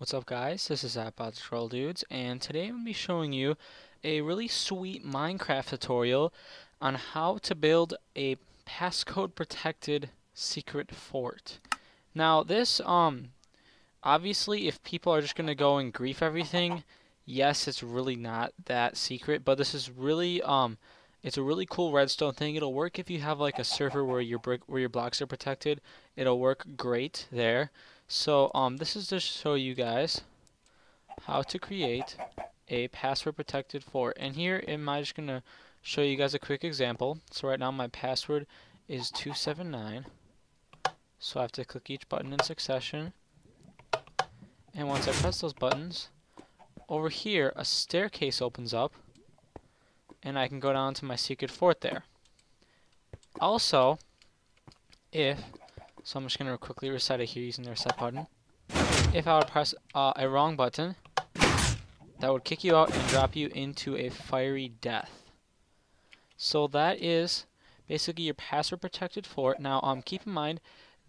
What's up, guys? This is ipodtutorialdudes, and today I'm going to be showing you a really sweet Minecraft tutorial on how to build a passcode protected secret fort. Now this obviously if people are just going to go and grief everything, yes, it's really not that secret, but this is really it's a really cool redstone thing. It'll work if you have like a server where your blocks are protected. It'll work great there. So this is to show you guys how to create a password protected fort. And here am I just gonna show you guys a quick example. So right now my password is 279. So I have to click each button in succession. And once I press those buttons, over here a staircase opens up and I can go down to my secret fort there. Also, so I'm just gonna quickly reset it here using the reset button. If I would press a wrong button, that would kick you out and drop you into a fiery death. So that is basically your password protected fort. Now keep in mind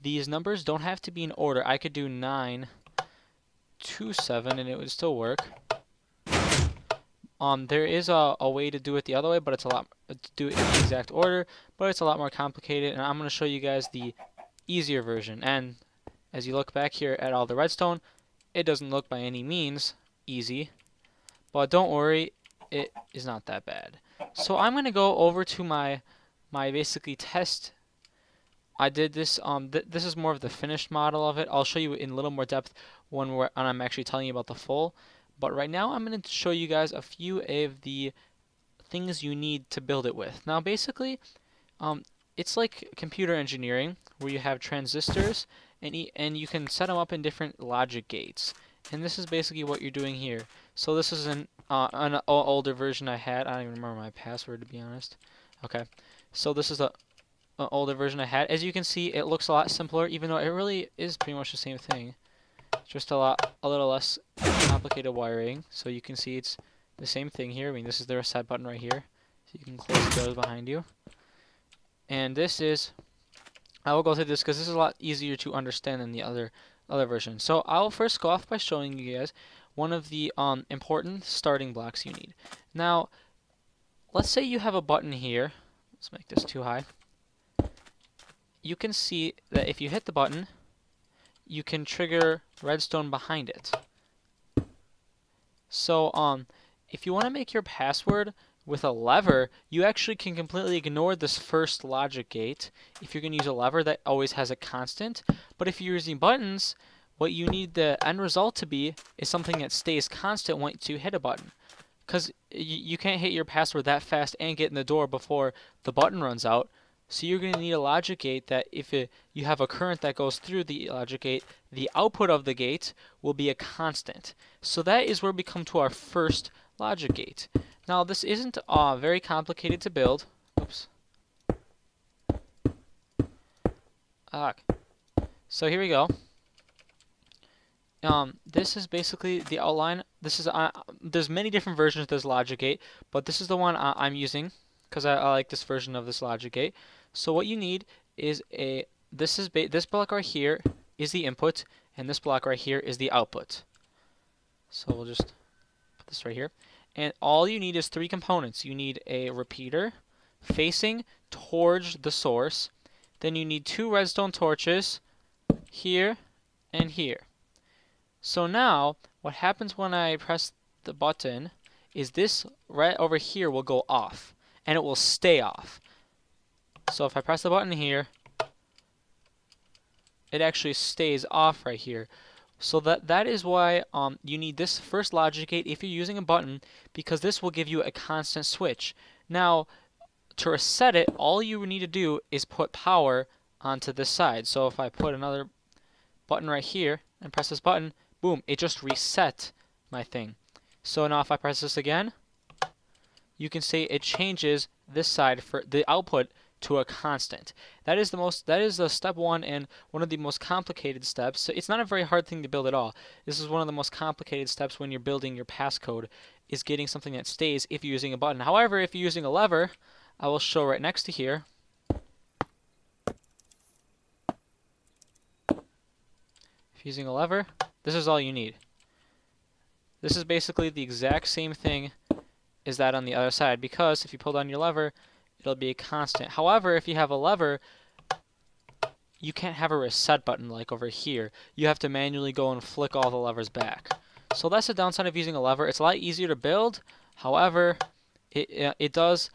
these numbers don't have to be in order. I could do 927 and it would still work. There is a way to do it the other way, but it's a lot to do it in the exact order, but it's a lot more complicated, and I'm going to show you guys the easier version. And as you look back here at all the redstone, it doesn't look by any means easy, but don't worry, it is not that bad. So I'm going to go over to my basically test. I did this this is more of the finished model of it. I'll show you in a little more depth when I'm actually telling you about the full. But right now I'm going to show you guys a few of the things you need to build it with. Now basically, it's like computer engineering where you have transistors and you can set them up in different logic gates. And this is basically what you're doing here. So this is an older version I had. I don't even remember my password, to be honest. Okay, so this is an older version I had. As you can see, it looks a lot simpler, even though it really is pretty much the same thing. Just a little less complicated wiring. So you can see it's the same thing here. I mean, this is the reset button right here, so you can close the doors behind you. And this is, I will go through this because this is a lot easier to understand than the other version. So I'll first go off by showing you guys one of the important starting blocks you need. Now, let's say you have a button here. Let's make this too high. You can see that if you hit the button, you can trigger redstone behind it. So if you want to make your password with a lever, you actually can completely ignore this first logic gate if you're going to use a lever that always has a constant. But if you're using buttons, what you need the end result to be is something that stays constant once you hit a button. Because you can't hit your password that fast and get in the door before the button runs out. So you're going to need a logic gate that if you have a current that goes through the logic gate, the output of the gate will be a constant. So that is where we come to our first logic gate. Now this isn't very complicated to build. Oops. So here we go. This is basically the outline. This is there's many different versions of this logic gate, but this is the one I'm using because I like this version of this logic gate. So what you need is this block right here is the input, and this block right here is the output. So we'll just put this right here. And all you need is three components. You need a repeater facing towards the source. Then you need two redstone torches here and here. So now what happens when I press the button is this right over here will go off, and it will stay off. So if I press the button here, it actually stays off right here. So that is why you need this first logic gate if you're using a button, because this will give you a constant switch. Now, to reset it, all you need to do is put power onto this side. So if I put another button right here and press this button, boom, it just reset my thing. So now if I press this again, you can see it changes this side for the output to a constant. That is the step one and one of the most complicated steps. So it's not a very hard thing to build at all. This is one of the most complicated steps when you're building your passcode, is getting something that stays if you're using a button. However, if you're using a lever, I will show right next to here. If you're using a lever, this is all you need. This is basically the exact same thing as that on the other side, because if you pull down your lever, it'll be a constant. However, if you have a lever, you can't have a reset button like over here. You have to manually go and flick all the levers back. So that's the downside of using a lever. It's a lot easier to build. However, it does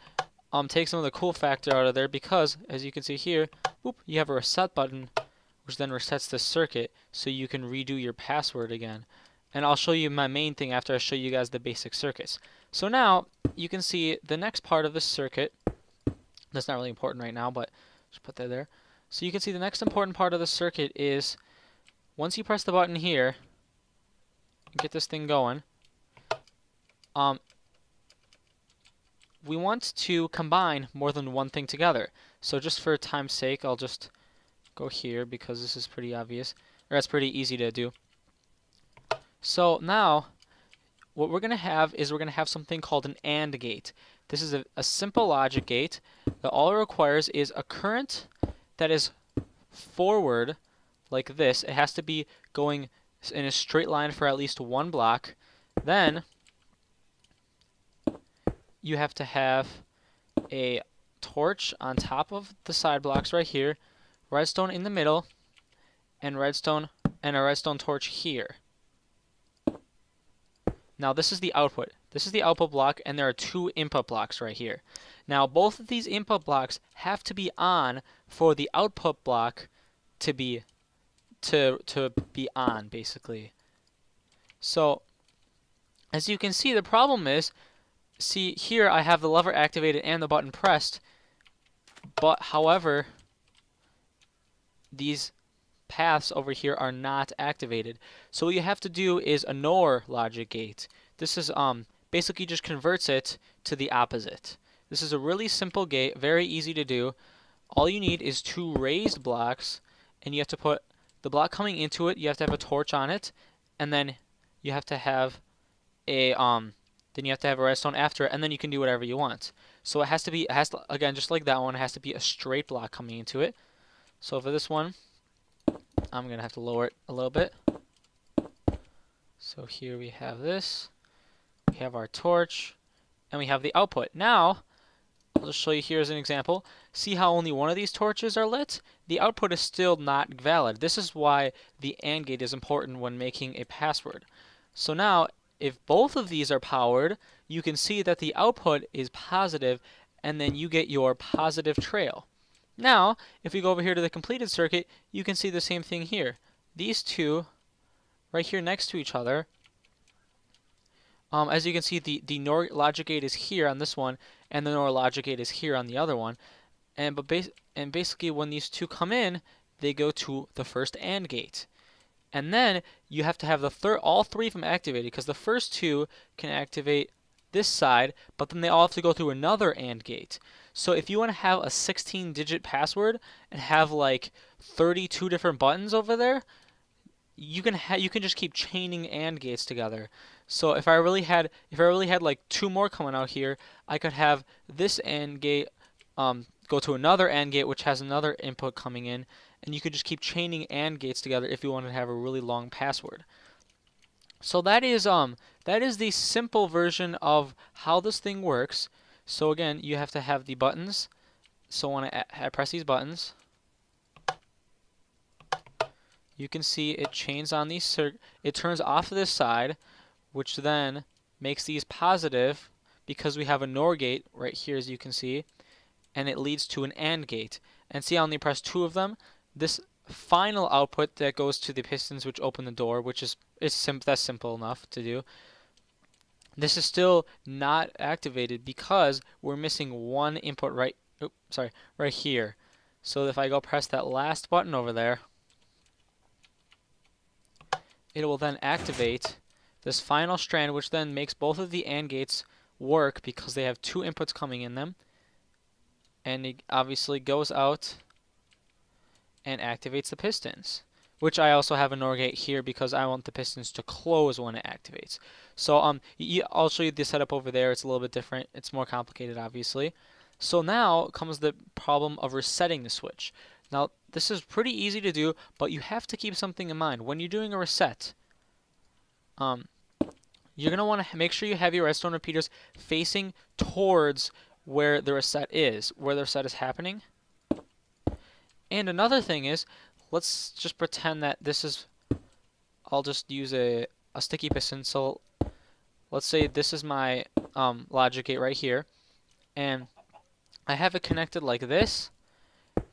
take some of the cool factor out of there, because as you can see here, whoop, you have a reset button, which then resets the circuit so you can redo your password again. And I'll show you my main thing after I show you guys the basic circuits. So now you can see the next part of this circuit. That's not really important right now, but just put that there. So you can see the next important part of the circuit is once you press the button here and get this thing going, we want to combine more than one thing together. So just for time's sake, I'll just go here because this is pretty obvious, or it's pretty easy to do. So now what we're going to have is we're going to have something called an AND gate. This is a simple logic gate that all it requires is a current that is forward like this. It has to be going in a straight line for at least one block. Then you have to have a torch on top of the side blocks right here, redstone in the middle, and a redstone torch here. Now this is the output. This is the output block, and there are two input blocks right here. Now both of these input blocks have to be on for the output block to be on, basically. So as you can see, the problem is, see here I have the lever activated and the button pressed, but however these paths over here are not activated. So what you have to do is a NOR logic gate. This is basically just converts it to the opposite. This is a really simple gate, very easy to do. All you need is two raised blocks, and you have to put the block coming into it, you have to have a torch on it, and then you have to have a redstone after it, and then you can do whatever you want. So it has to again, just like that one, it has to be a straight block coming into it. So for this one, I'm gonna have to lower it a little bit. So here we have this, we have our torch, and we have the output. Now I'll just show you here as an example. See how only one of these torches are lit? The output is still not valid. This is why the AND gate is important when making a password. So now if both of these are powered, you can see that the output is positive, and then you get your positive trail. Now, if we go over here to the completed circuit, you can see the same thing here. These two, right here next to each other, as you can see, the NOR logic gate is here on this one, and the NOR logic gate is here on the other one. And basically, when these two come in, they go to the first AND gate. And then you have to have all three of them activated, because the first two can activate this side, but then they all have to go through another AND gate. So if you want to have a 16-digit password and have like 32 different buttons over there, you can just keep chaining AND gates together. So if I really had like two more coming out here, I could have this AND gate go to another AND gate which has another input coming in, and you could just keep chaining AND gates together if you wanted to have a really long password. So that is the simple version of how this thing works. So again, you have to have the buttons. So when I press these buttons, you can see it chains on these it turns off this side, which then makes these positive because we have a NOR gate right here, as you can see, and it leads to an AND gate. And see, I only press two of them. This final output that goes to the pistons which open the door, which that's simple enough to do. This is still not activated because we're missing one input right here. So if I go press that last button over there, it will then activate this final strand, which then makes both of the AND gates work because they have two inputs coming in them. And it obviously goes out and activates the pistons, which I also have a NOR gate here because I want the pistons to close when it activates. So I'll show you the setup over there. It's a little bit different. It's more complicated, obviously. So now comes the problem of resetting the switch. Now this is pretty easy to do, but you have to keep something in mind. When you're doing a reset, you're going to want to make sure you have your redstone repeaters facing towards where the reset is, where the reset is happening. And another thing is, let's just pretend that this is, I'll just use a sticky piston. So let's say this is my logic gate right here, and I have it connected like this.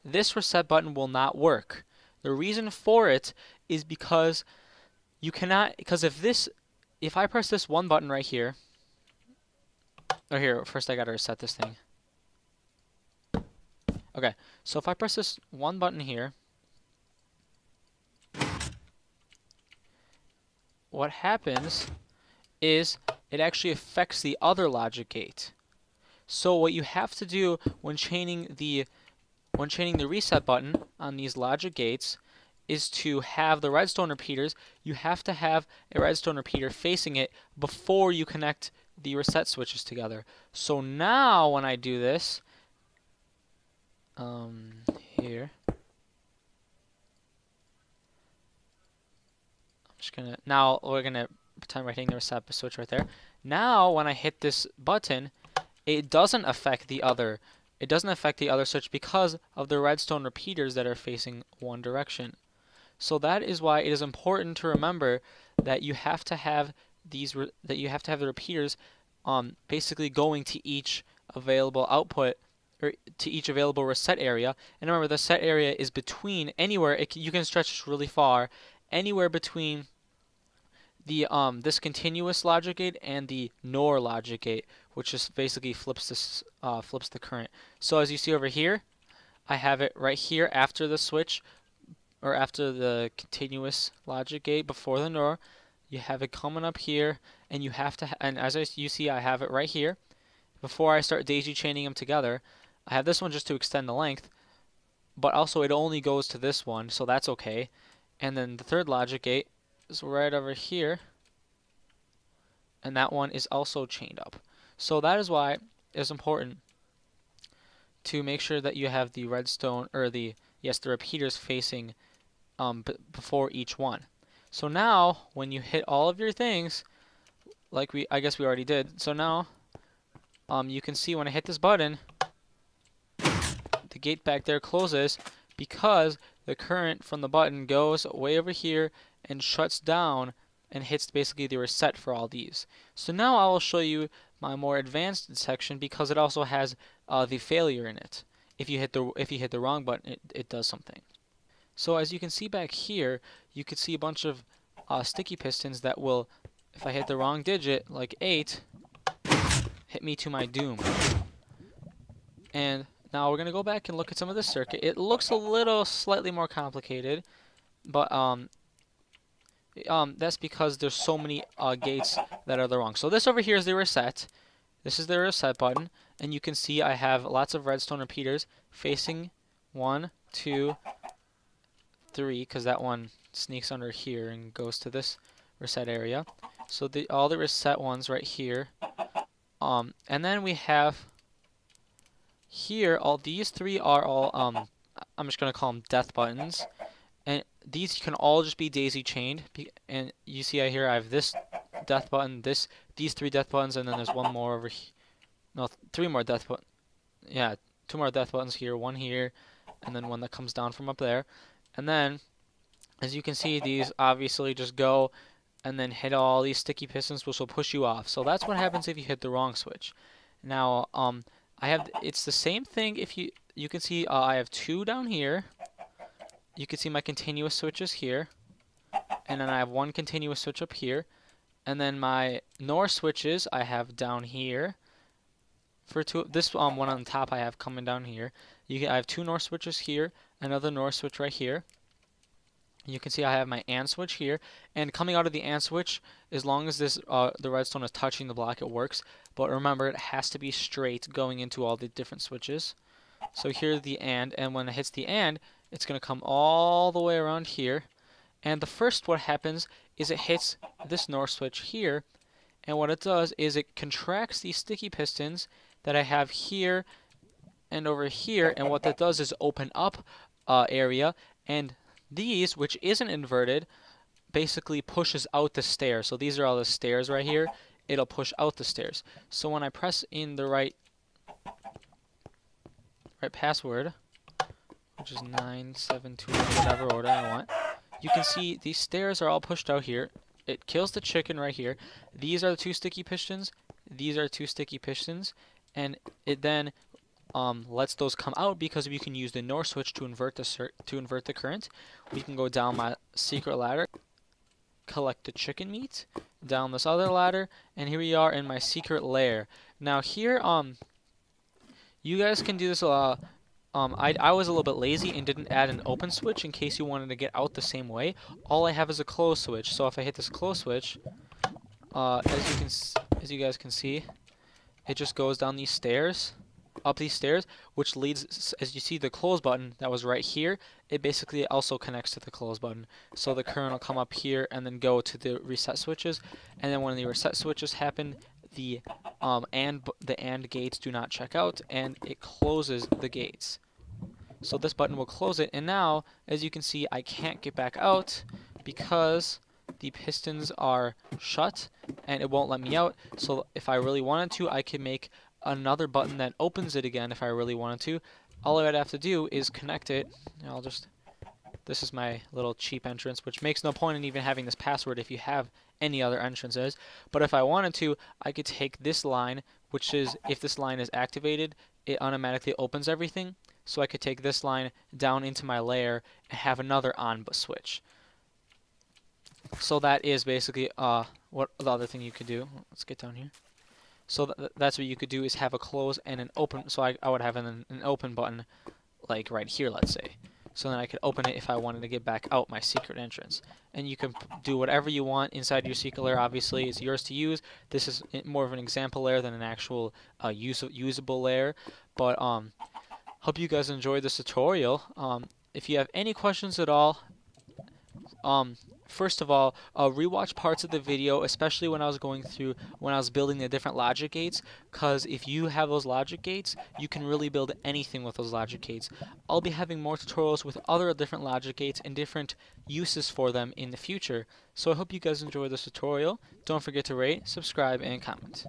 This reset button will not work. The reason for it is because you cannot, because if I press this one button right here, or here, first I gotta reset this thing. Okay, so if I press this one button here, what happens is it actually affects the other logic gate. So what you have to do when chaining the reset button on these logic gates is to have the redstone repeaters. You have to have a redstone repeater facing it before you connect the reset switches together. So now when I do this, here, now we're gonna pretend we're hitting the reset switch right there. Now when I hit this button, it doesn't affect the other switch because of the redstone repeaters that are facing one direction. So that is why it is important to remember that you have to have the repeaters basically going to each available output, or to each available reset area. And remember, the set area is between anywhere, you can stretch this really far, anywhere between the this continuous logic gate and the NOR logic gate, which just basically flips the current. So as you see over here, I have it right here after the switch, or after the continuous logic gate before the NOR. You have it coming up here, and you have to, and as you see, I have it right here. Before I start daisy chaining them together, I have this one just to extend the length, but also it only goes to this one, so that's okay. And then the third logic gate is right over here, and that one is also chained up. So that is why it's important to make sure that you have the redstone, or the repeaters facing before each one. So now when you hit all of your things, like I guess we already did, so now you can see when I hit this button, the gate back there closes because the current from the button goes way over here and shuts down and hits basically the reset for all these. So now I will show you my more advanced section, because it also has the failure in it. If you hit the wrong button, it does something. So as you can see back here, you could see a bunch of sticky pistons that will, if I hit the wrong digit, like 8, hit me to my doom. And now we're going to go back and look at some of this circuit. It looks a little slightly more complicated, but that's because there's so many gates that are the wrong. So this over here is the reset. This is the reset button, and you can see I have lots of redstone repeaters facing 1, 2, 3, because that one sneaks under here and goes to this reset area. So all the reset ones right here. And then we have here, all these 3 are all, I'm just going to call them death buttons. And these can all just be daisy chained. And you see here I have this death button, these 3 death buttons, and then there's one more over here. No, 3 more death buttons. Yeah, 2 more death buttons here, 1 here, and then one that comes down from up there. And then, as you can see, these obviously just go and then hit all these sticky pistons, which will push you off. So that's what happens if you hit the wrong switch. Now, it's the same thing. If you can see, I have 2 down here. You can see my continuous switches here, and then I have 1 continuous switch up here, and then my NOR switches I have down here. For this one on the top I have coming down here. I have 2 NOR switches here, another NOR switch right here. You can see I have my AND switch here, and coming out of the AND switch, as long as the redstone is touching the block, it works. But remember, it has to be straight going into all the different switches. So here's the AND, and when it hits the AND, it's going to come all the way around here. And the first what happens is it hits this NOR switch here, and what it does is it contracts these sticky pistons that I have here and over here, and what that does is open up area, and these, which isn't inverted, basically pushes out the stairs. So these are all the stairs right here. It'll push out the stairs. So when I press in the right password, which is 972, whatever order I want, you can see these stairs are all pushed out here. It kills the chicken right here. These are the 2 sticky pistons. These are 2 sticky pistons, and it then lets those come out because we can use the NOR switch to invert the current. We can go down my secret ladder, collect the chicken meat, down this other ladder, and here we are in my secret lair. Now here, you guys can do this. I was a little bit lazy and didn't add an open switch in case you wanted to get out the same way. All I have is a close switch. So if I hit this close switch, as you guys can see, it just goes down these stairs, up these stairs, which leads, as you see, the close button that was right here. It basically also connects to the close button. So the current will come up here and then go to the reset switches, and then when the reset switches happen, the AND gates do not check out, and it closes the gates. So this button will close it, and now, as you can see, I can't get back out because the pistons are shut, and it won't let me out. So if I really wanted to, I could make another button that opens it again if I really wanted to. All I would have to do is connect it. This is my little cheap entrance, which makes no point in even having this password if you have any other entrances. But if I wanted to, I could take this line, which is, if this line is activated, it automatically opens everything. So I could take this line down into my layer and have another on switch. So that is basically what the other thing you could do. Let's get down here. So that's what you could do, is have a close and an open. So I would have an open button, like right here, let's say. So then I could open it if I wanted to get back out my secret entrance. And you can do whatever you want inside your secret lair. Obviously, it's yours to use. This is more of an example lair than an actual usable lair. But hope you guys enjoyed this tutorial. If you have any questions at all, first of all, rewatch parts of the video, especially when I was building the different logic gates, because if you have those logic gates, you can really build anything with those logic gates. I'll be having more tutorials with other different logic gates and different uses for them in the future. So I hope you guys enjoyed this tutorial. Don't forget to rate, subscribe, and comment.